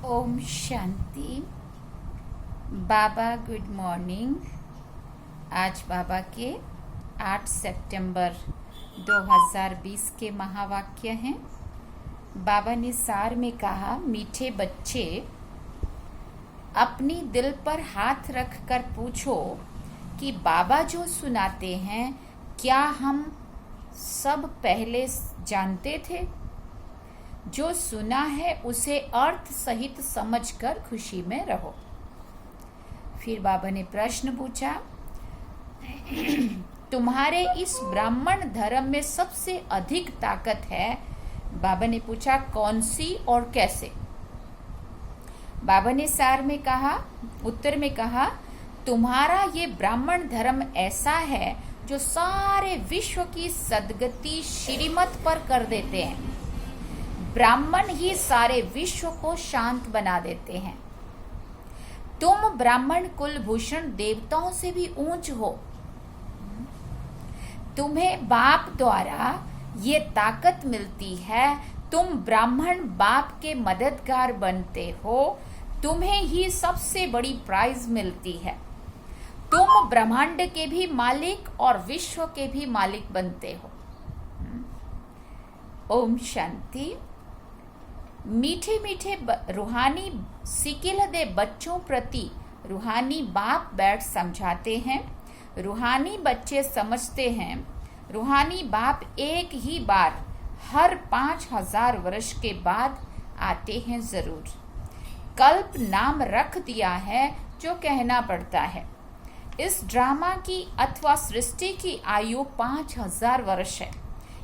ओम शांति। बाबा good morning. आज बाबा के 8 सितंबर 2020 के महावाक्य हैं। बाबा ने सार में कहा, मीठे बच्चे, अपनी दिल पर हाथ रख कर पूछो कि बाबा जो सुनाते हैं क्या हम सब पहले जानते थे? जो सुना है उसे अर्थ सहित समझकर खुशी में रहो। फिर बाबा ने प्रश्न पूछा, तुम्हारे इस ब्राह्मण धर्म में सबसे अधिक ताकत है। बाबा ने पूछा, कौन सी और कैसे? बाबा ने सार में कहा, उत्तर में कहा, तुम्हारा ये ब्राह्मण धर्म ऐसा है जो सारे विश्व की सद्गति श्रीमत पर कर देते हैं। ब्राह्मण ही सारे विश्व को शांत बना देते हैं। तुम ब्राह्मण कुलभूषण देवताओं से भी ऊंच हो। तुम्हें बाप द्वारा ये ताकत मिलती है। तुम ब्राह्मण बाप के मददगार बनते हो। तुम्हें ही सबसे बड़ी प्राइज मिलती है। तुम ब्रह्मांड के भी मालिक और विश्व के भी मालिक बनते हो। ओम शांति। मीठे मीठे रूहानी सिकिल दे बच्चों प्रति रूहानी बाप बैठ समझाते हैं। रूहानी बच्चे समझते हैं रूहानी बाप एक ही बार हर 5000 वर्ष के बाद आते हैं जरूर। कल्प नाम रख दिया है जो कहना पड़ता है। इस ड्रामा की अथवा सृष्टि की आयु 5000 वर्ष है।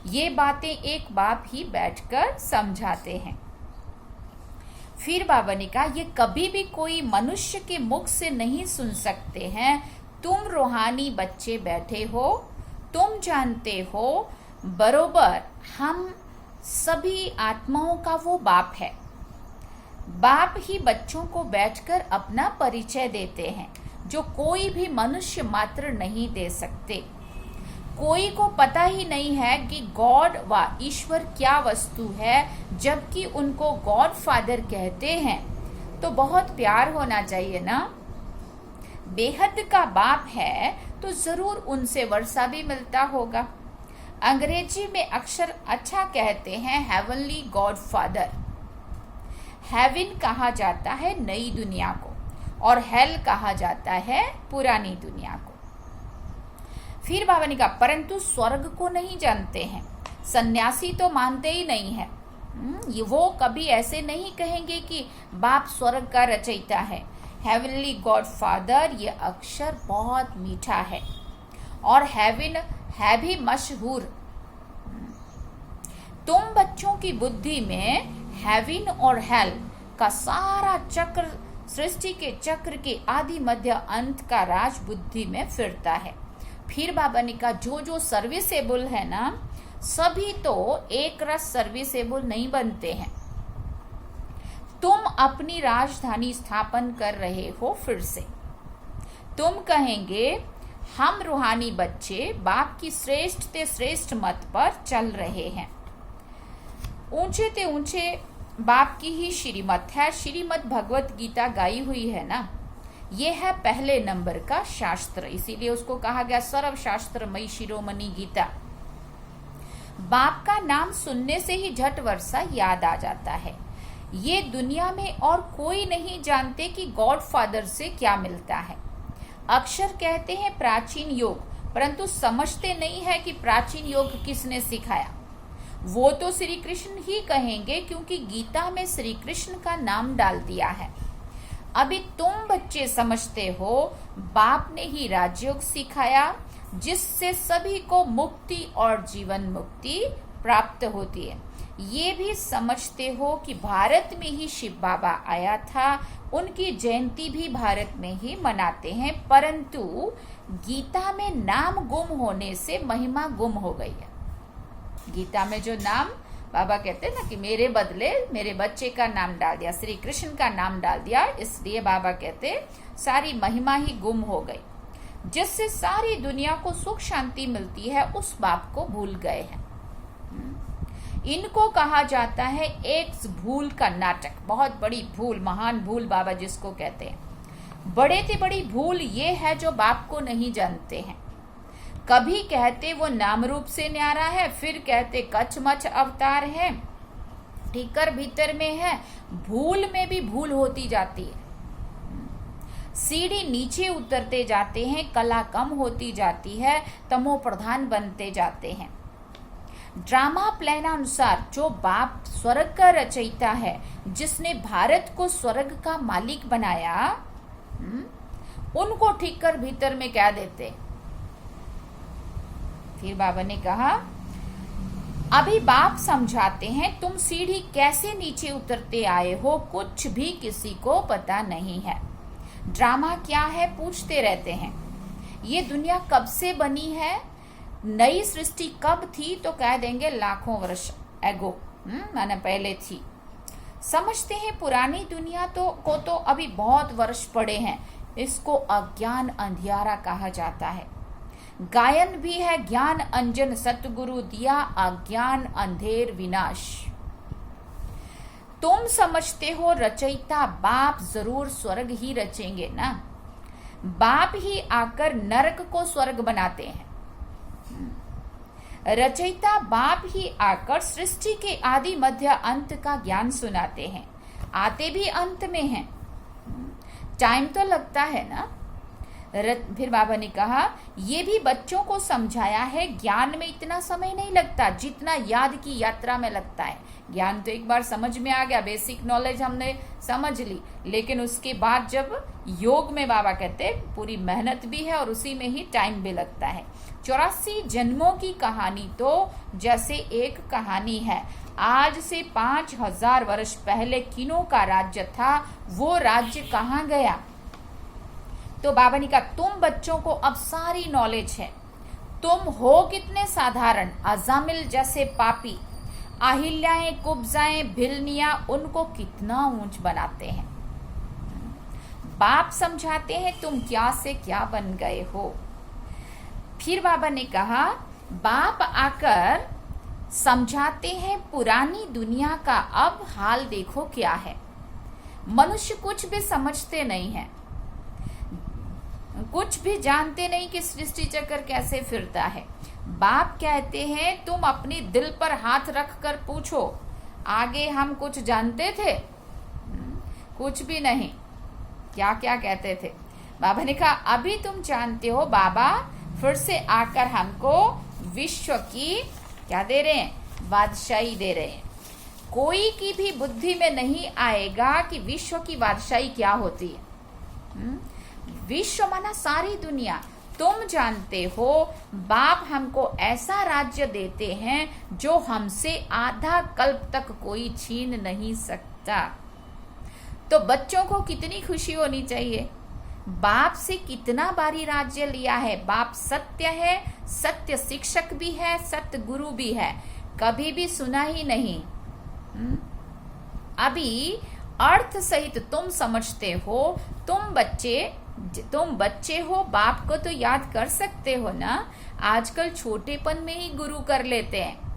ये बातें एक बाप ही बैठकर समझाते हैं। फिर बाबा ने कहा, ये कभी भी कोई मनुष्य के मुख से नहीं सुन सकते हैं। तुम रूहानी बच्चे बैठे हो, तुम जानते हो बरोबर हम सभी आत्माओं का वो बाप है। बाप ही बच्चों को बैठकर अपना परिचय देते हैं जो कोई भी मनुष्य मात्र नहीं दे सकते। कोई को पता ही नहीं है कि गॉड व ईश्वर क्या वस्तु है, जबकि उनको गॉड फादर कहते हैं। तो बहुत प्यार होना चाहिए ना। बेहद का बाप है तो जरूर उनसे वर्षा भी मिलता होगा। अंग्रेजी में अक्षर अच्छा कहते हैं हेवनली गॉड फादर। हेवन कहा जाता है नई दुनिया को और हेल कहा जाता है पुरानी दुनिया को। फिर बाबा ने कहा, परंतु स्वर्ग को नहीं जानते हैं। सन्यासी तो मानते ही नहीं है। ये वो कभी ऐसे नहीं कहेंगे कि बाप स्वर्ग का रचयिता है। हेवनली गॉड फादर, ये अक्षर बहुत मीठा है और हेवन है भी मशहूर। तुम बच्चों की बुद्धि में हेवन और हेल का सारा चक्र, सृष्टि के चक्र के आदि मध्य अंत का राज बुद्धि में फिरता है। फिर बाबा ने कहा, जो जो सर्विसेबल है ना, सभी तो एक रस सर्विसेबल नहीं बनते हैं। तुम अपनी राजधानी स्थापन कर रहे हो। फिर से तुम कहेंगे, हम रूहानी बच्चे बाप की श्रेष्ठ ते श्रेष्ठ मत पर चल रहे हैं। ऊंचे ते ऊंचे बाप की ही श्रीमत है। श्रीमत भगवत गीता गाई हुई है ना। ये है पहले नंबर का शास्त्र, इसीलिए उसको कहा गया सर्व शास्त्रमयी शिरोमणि गीता। बाप का नाम सुनने से ही झट वर्षा याद आ जाता है। ये दुनिया में और कोई नहीं जानते कि गॉड फादर से क्या मिलता है। अक्षर कहते हैं प्राचीन योग, परंतु समझते नहीं है कि प्राचीन योग किसने सिखाया। वो तो श्री कृष्ण ही कहेंगे, क्योंकि गीता में श्री कृष्ण का नाम डाल दिया है। अभी तुम बच्चे समझते हो बाप ने ही राजयोग सिखाया, जिससे सभी को मुक्ति और जीवन मुक्ति प्राप्त होती है। ये भी समझते हो कि भारत में ही शिव बाबा आया था। उनकी जयंती भी भारत में ही मनाते हैं, परंतु गीता में नाम गुम होने से महिमा गुम हो गई है। गीता में जो नाम बाबा कहते हैं ना कि मेरे बदले मेरे बच्चे का नाम डाल दिया, श्री कृष्ण का नाम डाल दिया, इसलिए बाबा कहते सारी महिमा ही गुम हो गई। जिससे सारी दुनिया को सुख शांति मिलती है, उस बाप को भूल गए हैं। इनको कहा जाता है एक भूल का नाटक। बहुत बड़ी भूल, महान भूल बाबा जिसको कहते हैं। बड़े से बड़ी भूल ये है जो बाप को नहीं जानते हैं। कभी कहते वो नाम रूप से न्यारा है, फिर कहते कचमच अवतार है, ठीकर भीतर में है। भूल में भी भूल होती जाती है। सीढ़ी नीचे उतरते जाते हैं, कला कम होती जाती है, तमो प्रधान बनते जाते हैं। ड्रामा प्लान अनुसार जो बाप स्वर्ग का रचयिता है, जिसने भारत को स्वर्ग का मालिक बनाया, उनको ठीक कर भीतर में क्या देते। फिर बाबा ने कहा अभी बाप समझाते हैं तुम सीढ़ी कैसे नीचे उतरते आए हो, कुछ भी किसी को पता नहीं है। ड्रामा क्या है पूछते रहते हैं। ये दुनिया कब से बनी है, नई सृष्टि कब थी, तो कह देंगे लाखों वर्ष एगो, माने पहले थी। समझते हैं पुरानी दुनिया को तो अभी बहुत वर्ष पड़े हैं। इसको अज्ञान अंधियारा कहा जाता है। गायन भी है ज्ञान अंजन सतगुरु दिया, अज्ञान अंधेर विनाश। तुम समझते हो रचयिता बाप जरूर स्वर्ग ही रचेंगे ना। बाप ही आकर नरक को स्वर्ग बनाते हैं। रचयिता बाप ही आकर सृष्टि के आदि मध्य अंत का ज्ञान सुनाते हैं। आते भी अंत में हैं। टाइम तो लगता है ना। फिर बाबा ने कहा ये भी बच्चों को समझाया है, ज्ञान में इतना समय नहीं लगता जितना याद की यात्रा में लगता है। ज्ञान तो एक बार समझ में आ गया, बेसिक नॉलेज हमने समझ ली, लेकिन उसके बाद जब योग में बाबा कहते पूरी मेहनत भी है और उसी में ही टाइम भी लगता है। 84 जन्मों की कहानी तो जैसे एक कहानी है। आज से 5000 वर्ष पहले किनों का राज्य था, वो राज्य कहाँ गया। तो बाबा ने कहा तुम बच्चों को अब सारी नॉलेज है। तुम हो कितने साधारण, अजामिल जैसे पापी, अहिल्याएं कुब्जाएं भिलनिया उनको कितना ऊंच बनाते हैं। बाप समझाते हैं तुम क्या से क्या बन गए हो। फिर बाबा ने कहा बाप आकर समझाते हैं पुरानी दुनिया का अब हाल देखो क्या है। मनुष्य कुछ भी समझते नहीं है, कुछ भी जानते नहीं कि सृष्टि चक्र कैसे फिरता है। बाप कहते हैं तुम अपने दिल पर हाथ रख कर पूछो, आगे हम कुछ जानते थे? कुछ भी नहीं। क्या क्या कहते थे। बाबा ने कहा अभी तुम जानते हो। बाबा फिर से आकर हमको विश्व की क्या दे रहे हैं, बादशाही दे रहे हैं। कोई की भी बुद्धि में नहीं आएगा कि विश्व की बादशाही क्या होती है। विश्व माना सारी दुनिया। तुम जानते हो बाप हमको ऐसा राज्य देते हैं जो हमसे आधा कल्प तक कोई छीन नहीं सकता। तो बच्चों को कितनी खुशी होनी चाहिए। बाप से कितना बारी राज्य लिया है। बाप सत्य है, सत्य शिक्षक भी है, सत्य गुरु भी है। कभी भी सुना ही नहीं। अभी अर्थ सहित तुम समझते हो। तुम बच्चे हो, बाप को तो याद कर सकते हो ना। आजकल छोटेपन में ही गुरु कर लेते हैं।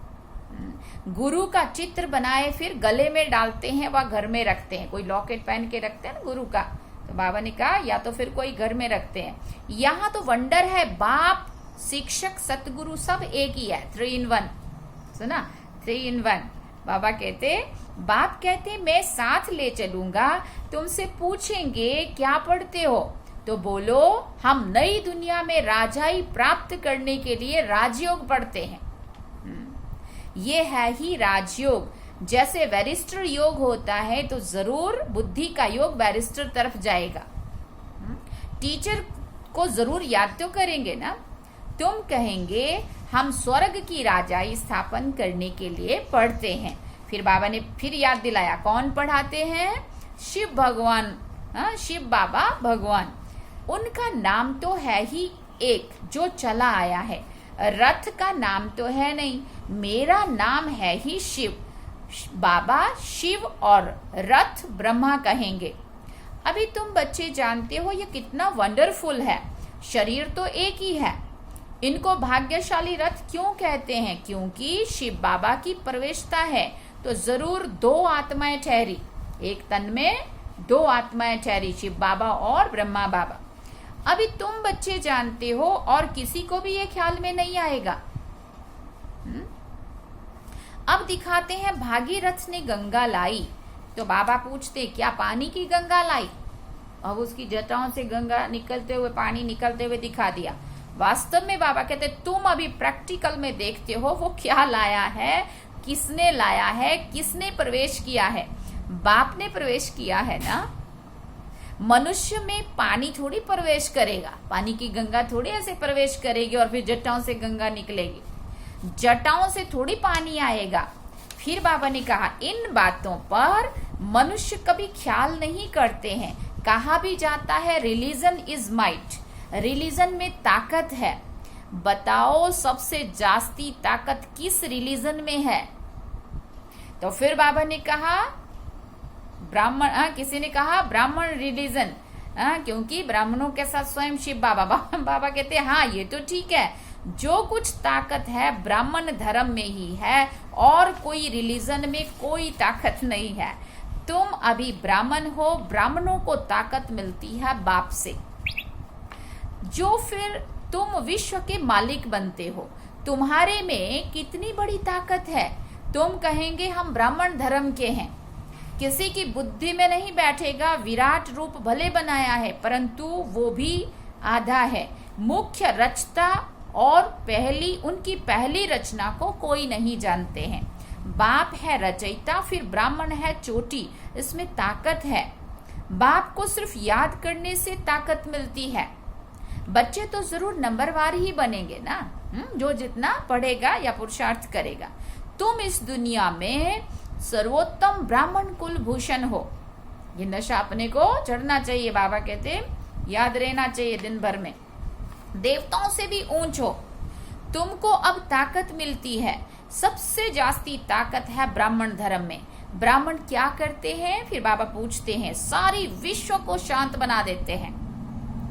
गुरु का चित्र बनाए फिर गले में डालते हैं, वह घर में रखते हैं। कोई लॉकेट पहन के रखते हैं ना गुरु का। तो बाबा ने कहा या तो फिर कोई घर में रखते हैं। यहाँ तो वंडर है, बाप शिक्षक सतगुरु सब एक ही है। 3 in 1 सुना, 3 in 1। बाप कहते मैं साथ ले चलूंगा। तुमसे पूछेंगे क्या पढ़ते हो, तो बोलो हम नई दुनिया में राजाई प्राप्त करने के लिए राजयोग पढ़ते हैं। ये है ही राजयोग। जैसे बैरिस्टर योग होता है तो जरूर बुद्धि का योग बैरिस्टर तरफ जाएगा। टीचर को जरूर याद तो करेंगे ना। तुम कहेंगे हम स्वर्ग की राजाई स्थापन करने के लिए पढ़ते हैं। फिर बाबा ने फिर याद दिलाया कौन पढ़ाते हैं, शिव भगवान, शिव बाबा भगवान। उनका नाम तो है ही एक जो चला आया है। रथ का नाम तो है नहीं, मेरा नाम है ही शिव। बाबा शिव और रथ ब्रह्मा कहेंगे। अभी तुम बच्चे जानते हो ये कितना वंडरफुल है। शरीर तो एक ही है, इनको भाग्यशाली रथ क्यों कहते हैं? क्योंकि शिव बाबा की प्रवेशता है तो जरूर दो आत्माएं ठहरी, एक तन में दो आत्माएं ठहरी, शिव बाबा और ब्रह्मा बाबा। अभी तुम बच्चे जानते हो और किसी को भी ये ख्याल में नहीं आएगा। अब दिखाते हैं भागीरथ ने गंगा लाई, तो बाबा पूछते क्या पानी की गंगा लाई? अब उसकी जटाओं से गंगा निकलते हुए, पानी निकलते हुए दिखा दिया। वास्तव में बाबा कहते तुम अभी प्रैक्टिकल में देखते हो वो क्या लाया है, किसने लाया है, किसने प्रवेश किया है? बाप ने प्रवेश किया है ना। मनुष्य में पानी थोड़ी प्रवेश करेगा, पानी की गंगा थोड़ी ऐसे प्रवेश करेगी और फिर जटाओं से गंगा निकलेगी, जटाओं से थोड़ी पानी आएगा। फिर बाबा ने कहा इन बातों पर मनुष्य कभी ख्याल नहीं करते हैं। कहा भी जाता है रिलीजन इज माइट, रिलीजन में ताकत है। बताओ सबसे जास्ती ताकत किस रिलीजन में है? तो फिर बाबा ने कहा ब्राह्मण, किसी ने कहा ब्राह्मण रिलीजन, क्योंकि ब्राह्मणों के साथ स्वयं शिव बाबा। बाबा कहते हैं हाँ ये तो ठीक है, जो कुछ ताकत है ब्राह्मण धर्म में ही है और कोई रिलीजन में कोई ताकत नहीं है। तुम अभी ब्राह्मण हो, ब्राह्मणों को ताकत मिलती है बाप से, जो फिर तुम विश्व के मालिक बनते हो। तुम्हारे में कितनी बड़ी ताकत है। तुम कहेंगे हम ब्राह्मण धर्म के हैं, किसी की बुद्धि में नहीं बैठेगा विराट रूप भले बनाया है परंतु वो भी आधा है। मुख्य रचता और उनकी पहली रचना को कोई नहीं जानते हैं। बाप है रचयिता, फिर ब्राह्मण है चोटी, इसमें ताकत है। बाप को सिर्फ याद करने से ताकत मिलती है। बच्चे तो जरूर नंबरवार ही बनेंगे ना, जो जितना पढ़ेगा या पुरुषार्थ करेगा। तुम इस दुनिया में सर्वोत्तम ब्राह्मण कुल भूषण हो। ये नशा अपने को चढ़ना चाहिए, बाबा कहते याद रहना चाहिए दिन भर में। देवताओं से भी ऊंच हो। तुमको अब ताकत मिलती है, सबसे जास्ती ताकत है ब्राह्मण धर्म में। ब्राह्मण क्या करते हैं? फिर बाबा पूछते हैं सारी विश्व को शांत बना देते हैं।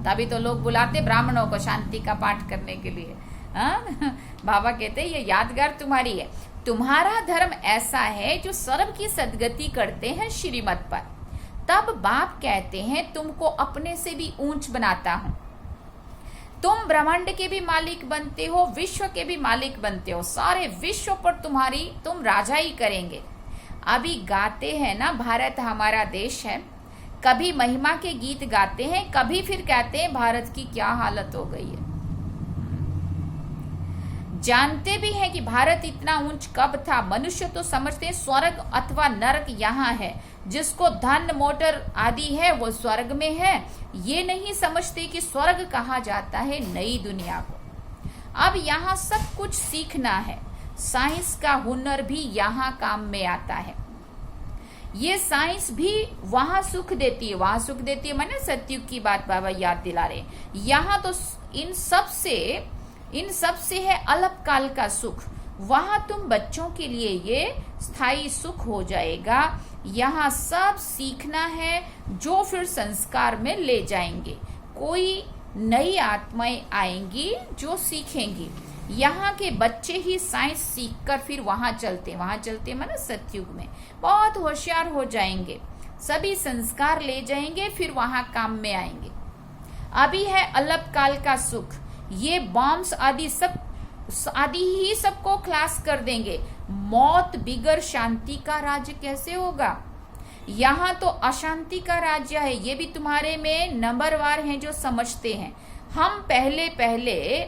तभी तो लोग बुलाते ब्राह्मणों को शांति का पाठ करने के लिए। बाबा कहते हैं ये यादगार तुम्हारी है। तुम्हारा धर्म ऐसा है जो सर्व की सदगति करते हैं श्रीमत पर। तब बाप कहते हैं तुमको अपने से भी ऊंच बनाता हूं। तुम ब्रह्मांड के भी मालिक बनते हो, विश्व के भी मालिक बनते हो। सारे विश्व पर तुम राजा ही करेंगे। अभी गाते हैं ना भारत हमारा देश है, कभी महिमा के गीत गाते हैं, कभी फिर कहते हैं भारत की क्या हालत हो गई है। जानते भी हैं कि भारत इतना ऊंच कब था। मनुष्य तो समझते हैं स्वर्ग अथवा नरक यहाँ है, जिसको धन मोटर आदि है वो स्वर्ग में है। ये नहीं समझते कि स्वर्ग कहा जाता है नई दुनिया को। अब यहाँ सब कुछ सीखना है। साइंस का हुनर भी यहाँ काम में आता है। ये साइंस भी वहां सुख देती है, वहां सुख देती है माने सतयुग की बात बाबा याद दिला रहे। यहाँ तो इन सब से है अल्पकाल का सुख। वहां तुम बच्चों के लिए ये स्थायी सुख हो जाएगा। यहाँ सब सीखना है जो फिर संस्कार में ले जाएंगे। कोई नई आत्माएं आएंगी जो सीखेंगी। यहाँ के बच्चे ही साइंस सीखकर फिर वहां चलते माना सतयुग में बहुत होशियार हो जाएंगे। सभी संस्कार ले जाएंगे, फिर वहां काम में आएंगे। अभी है अल्पकाल का सुख। ये बॉम्ब्स आदि ही सबको क्लास कर देंगे। मौत बिगर शांति का राज्य कैसे होगा? यहाँ तो अशांति का राज्य है। ये भी तुम्हारे में नंबरवार हैं जो समझते हैं। हम पहले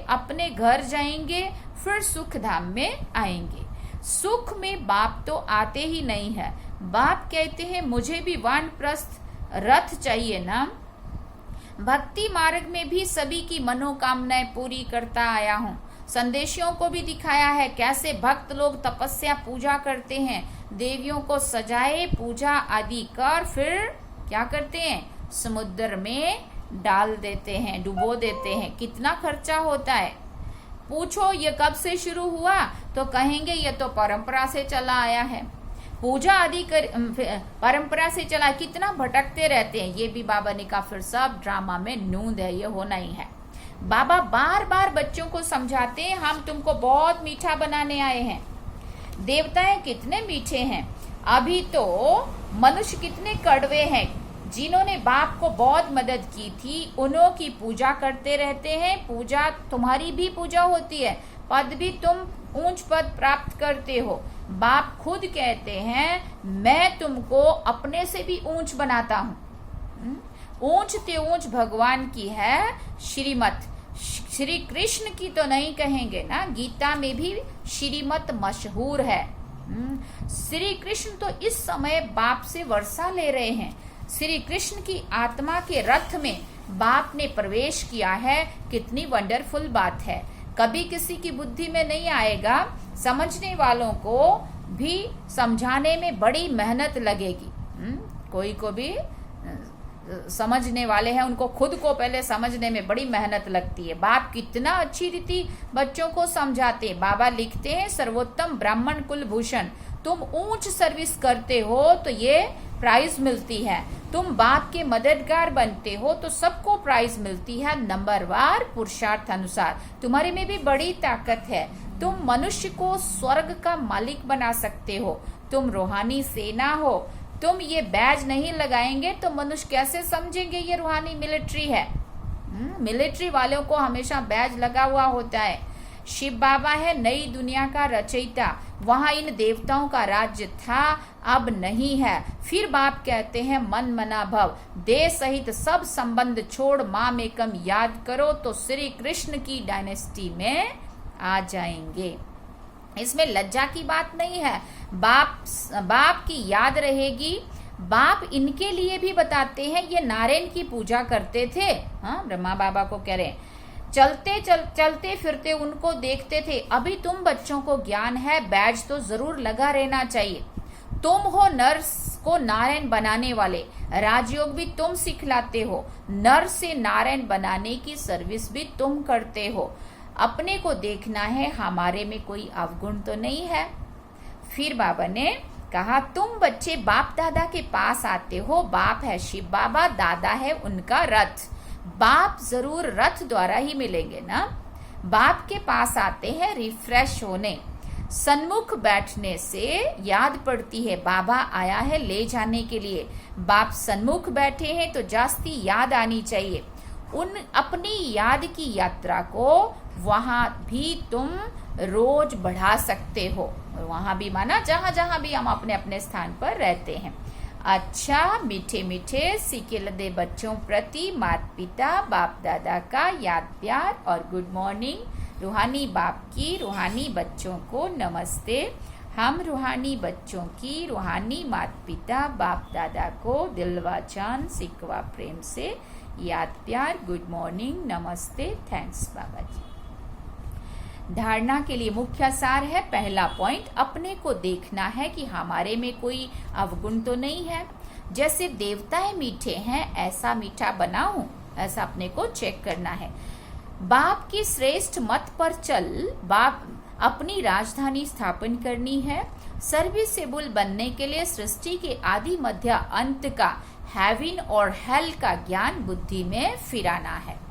अपने घर जाएंगे, फिर सुख धाम में आएंगे। सुख में बाप तो आते ही नहीं है। बाप कहते हैं मुझे भी वानप्रस्थ रथ चाहिए ना। भक्ति मार्ग में भी सभी की मनोकामनाएं पूरी करता आया हूँ। संदेशियों को भी दिखाया है कैसे भक्त लोग तपस्या पूजा करते हैं। देवियों को सजाए पूजा आदि कर फिर क्या करते हैं? समुद्र में डाल देते हैं, डुबो देते हैं। कितना खर्चा होता है? पूछो ये कब से शुरू हुआ तो कहेंगे ये तो परंपरा से चला आया है। पूजा आदि कर परंपरा से चला, कितना भटकते रहते हैं। ये भी बाबा ने कहा फिर सब ड्रामा में नूंद है, ये होना ही है। बाबा बार बार बच्चों को समझाते हैं, हम तुमको बहुत मीठा बनाने आए हैं। देवताएं कितने मीठे हैं, अभी तो मनुष्य कितने कड़वे हैं। जिन्होंने बाप को बहुत मदद की थी उन्हों की पूजा करते रहते हैं। पूजा, तुम्हारी भी पूजा होती है, पद भी तुम ऊंच पद प्राप्त करते हो। बाप खुद कहते हैं मैं तुमको अपने से भी ऊंच बनाता हूँ। ऊंच ते ऊंच भगवान की है श्रीमत, श्री कृष्ण की तो नहीं कहेंगे ना। गीता में भी श्रीमत मशहूर है। श्री कृष्ण तो इस समय बाप से वर्षा ले रहे हैं। श्री कृष्ण की आत्मा के रथ में बाप ने प्रवेश किया है। कितनी वंडरफुल बात है। कभी किसी की बुद्धि में नहीं आएगा, समझने वालों को भी समझाने में बड़ी मेहनत लगेगी। कोई को भी समझने वाले हैं, उनको खुद को पहले समझने में बड़ी मेहनत लगती है। बाप कितना अच्छी रीति बच्चों को समझाते। बाबा लिखते हैं सर्वोत्तम ब्राह्मण कुलभूषण, तुम ऊंच सर्विस करते हो तो ये प्राइज मिलती है। तुम बाप के मददगार बनते हो तो सबको प्राइज मिलती है नंबरवार पुरुषार्थ अनुसार। तुम्हारे में भी बड़ी ताकत है। तुम मनुष्य को स्वर्ग का मालिक बना सकते हो। तुम रूहानी सेना हो। तुम ये बैज नहीं लगाएंगे तो मनुष्य कैसे समझेंगे ये रूहानी मिलिट्री है। मिलिट्री वालों को हमेशा बैज लगा हुआ होता है। शिव बाबा है नई दुनिया का रचयिता। वहां इन देवताओं का राज्य था, अब नहीं है। फिर बाप कहते हैं मन मना भव, देह सहित सब संबंध छोड़ माम एकम याद करो तो श्री कृष्ण की डायनेस्टी में आ जाएंगे। इसमें लज्जा की बात नहीं है। बाप की याद रहेगी। बाप इनके लिए भी बताते हैं, ये नारायण की पूजा करते थे। हाँ, ब्रह्मा बाबा को कह रहे हैं चलते फिरते उनको देखते थे। अभी तुम बच्चों को ज्ञान है, बैज तो जरूर लगा रहना चाहिए। तुम हो नर्स को नारायण बनाने वाले, राजयोग भी तुम सिखलाते हो। नर से नारायण बनाने की सर्विस भी तुम करते हो। अपने को देखना है, हमारे में कोई अवगुण तो नहीं है। फिर बाबा ने कहा तुम बच्चे बाप दादा के पास आते हो। बाप है शिव बाबा, दादा है उनका रथ। बाप जरूर रथ द्वारा ही मिलेंगे ना। बाप के पास आते हैं रिफ्रेश होने। सन्मुख बैठने से याद पड़ती है बाबा आया है ले जाने के लिए। बाप सन्मुख बैठे हैं तो जास्ती याद आनी चाहिए। उन अपनी याद की यात्रा को वहां भी तुम रोज बढ़ा सकते हो। वहां भी माना जहां जहां भी हम अपने अपने स्थान पर रहते हैं। अच्छा, मीठे मीठे सिकिल दे बच्चों प्रति माता पिता बाप दादा का याद प्यार और गुड मॉर्निंग। रूहानी बाप की रूहानी बच्चों को नमस्ते। हम रूहानी बच्चों की रूहानी माता पिता बाप दादा को दिलवा जान सिकवा प्रेम से याद प्यार, गुड मॉर्निंग, नमस्ते, थैंक्स बाबा जी। धारणा के लिए मुख्य सार है। पहला पॉइंट, अपने को देखना है कि हमारे में कोई अवगुण तो नहीं है। जैसे देवताएं मीठे हैं ऐसा मीठा बनाऊं, ऐसा अपने को चेक करना है। बाप की श्रेष्ठ मत पर चल, बाप अपनी राजधानी स्थापन करनी है। सर्विसेबल बनने के लिए सृष्टि के आदि मध्य अंत का हेवन और हेल का ज्ञान बुद्धि में फिराना है।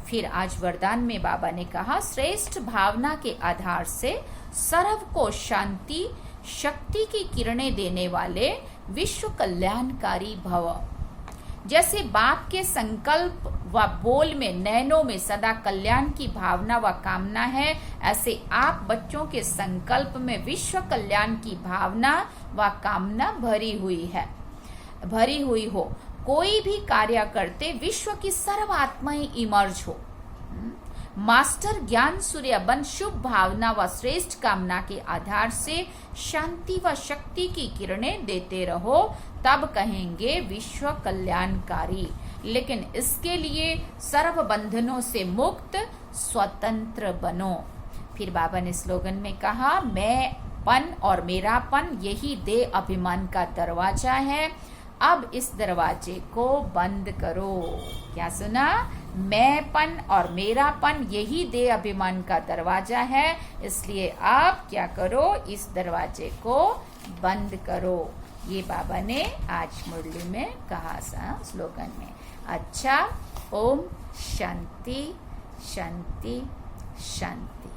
फिर आज वरदान में बाबा ने कहा श्रेष्ठ भावना के आधार से सर्व को शांति शक्ति की किरणें देने वाले विश्व कल्याणकारी भव। जैसे बाप के संकल्प व बोल में नैनों में सदा कल्याण की भावना व कामना है, ऐसे आप बच्चों के संकल्प में विश्व कल्याण की भावना व कामना भरी हुई हो। कोई भी कार्य करते विश्व की सर्व आत्माएं इमर्ज हो। मास्टर ज्ञान सूर्य बन शुभ भावना व श्रेष्ठ कामना के आधार से शांति व शक्ति की किरणें देते रहो, तब कहेंगे विश्व कल्याणकारी। लेकिन इसके लिए सर्व बंधनों से मुक्त स्वतंत्र बनो। फिर बाबा ने स्लोगन में कहा मैं पन और मेरापन यही दे अभिमान का दरवाजा है, अब इस दरवाजे को बंद करो। क्या सुना? मैंपन और मेरापन यही दे अभिमान का दरवाजा है, इसलिए आप क्या करो, इस दरवाजे को बंद करो। ये बाबा ने आज मुरली में कहा स्लोगन में। अच्छा, ओम शांति शांति शांति।